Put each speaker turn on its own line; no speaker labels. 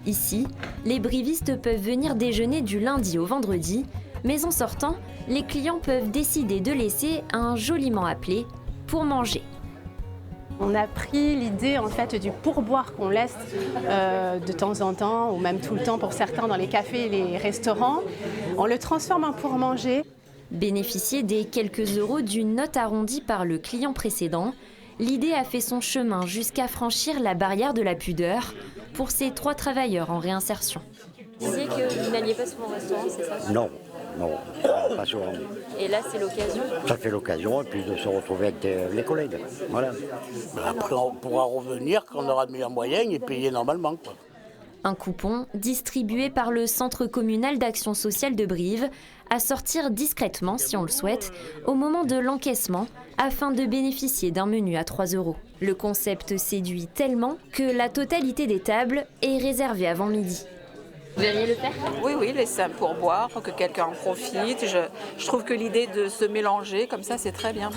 Ici, les brivistes peuvent venir déjeuner du lundi au vendredi, mais en sortant, les clients peuvent décider de laisser un joliment appelé pour manger.
On a pris l'idée en fait du pourboire qu'on laisse de temps en temps, ou même tout le temps pour certains dans les cafés et les restaurants. On le transforme en pour manger.
Bénéficier des quelques euros d'une note arrondie par le client précédent, l'idée a fait son chemin jusqu'à franchir la barrière de la pudeur pour ces 3 travailleurs en réinsertion.
Vous disiez que vous n'alliez pas souvent au restaurant, c'est ça?
Non, non, pas souvent.
Et là, c'est l'occasion?
Ça fait l'occasion, et puis de se retrouver avec les collègues. Voilà.
Après, on pourra revenir quand on aura de meilleurs moyens et payer normalement, quoi.
Un coupon distribué par le Centre communal d'action sociale de Brive à sortir discrètement, si on le souhaite, au moment de l'encaissement, afin de bénéficier d'un menu à 3 euros. Le concept séduit tellement que la totalité des tables est réservée avant midi.
Vous verriez le faire?
Oui, laisser un pourboire pour que quelqu'un en profite. Je trouve que l'idée de se mélanger comme ça, c'est très bien.